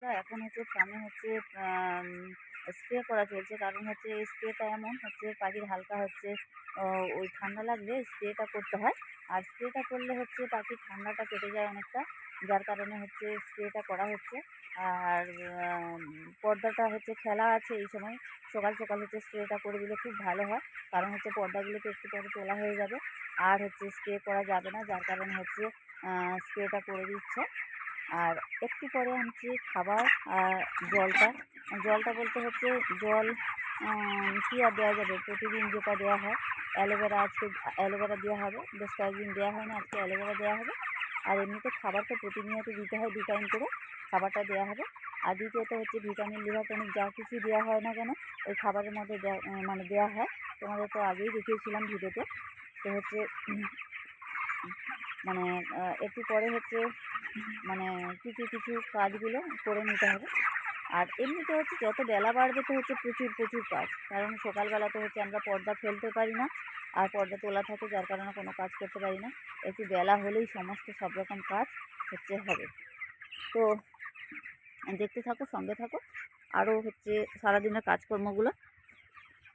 এখন হচ্ছে সামনে হচ্ছে স্প্রে করা চলছে, কারণ হচ্ছে এই স্প্রেটা এমন হচ্ছে পাখির হালকা হচ্ছে ওই ঠান্ডা লাগলে স্প্রেটা করতে হয়। আর স্প্রেটা করলে হচ্ছে পাখির ঠান্ডাটা কেটে যায় অনেকটা, যার কারণে হচ্ছে স্প্রেটা করা হচ্ছে। আর পর্দাটা হচ্ছে ফেলা আছে এই সময়, সকাল সকাল হচ্ছে স্প্রেটা করে দিলে খুব ভালো হয়, কারণ হচ্ছে পর্দাগুলোকে একটু পরে তোলা হয়ে যাবে আর হচ্ছে স্প্রে করা যাবে না, যার কারণে হচ্ছে স্প্রেটা করে দিচ্ছে। আর একটু পরে আনছি খাবার আর জলটা। জলটা বলতে হচ্ছে জল কী আর দেওয়া যাবে, প্রতিদিন যেটা দেওয়া হয় অ্যালোভেরা, আজকে অ্যালোভেরা দেওয়া হবে, বেশ কয়েকদিন দেওয়া হয় না, আজকে অ্যালোভেরা দেওয়া হবে। আর এমনিতে খাবার তো প্রতিনিয়ত দিতে হয়, 2 টাইম করে খাবারটা দেওয়া হবে। আর দ্বিতীয়ত হচ্ছে ভিটামিন লিভার টনিক যা কিছু দেওয়া হয় না কেন ওই খাবারের মধ্যে মানে দেওয়া হয়। তোমাদের তো আগেই দেখিয়েছিলাম ভিডিওতে। তো হচ্ছে মানে একটু পরে হচ্ছে মানে কিছু কিছু কাজগুলো করে নিতে হবে। আর এমনিতে হচ্ছে যত বেলা বাড়বে তো হচ্ছে প্রচুর প্রচুর কাজ, কারণ সকালবেলা তো হচ্ছে আমরা পর্দা ফেলতে পারি না, আর পর্দা তোলা থাকে, যার কারণে কোনো কাজ করতে পারি না। একটু বেলা হলেই সমস্ত সব রকম কাজ হচ্ছে হবে। তো দেখতে থাকো, সঙ্গে থাকো, আরও হচ্ছে সারাদিনের কাজকর্মগুলো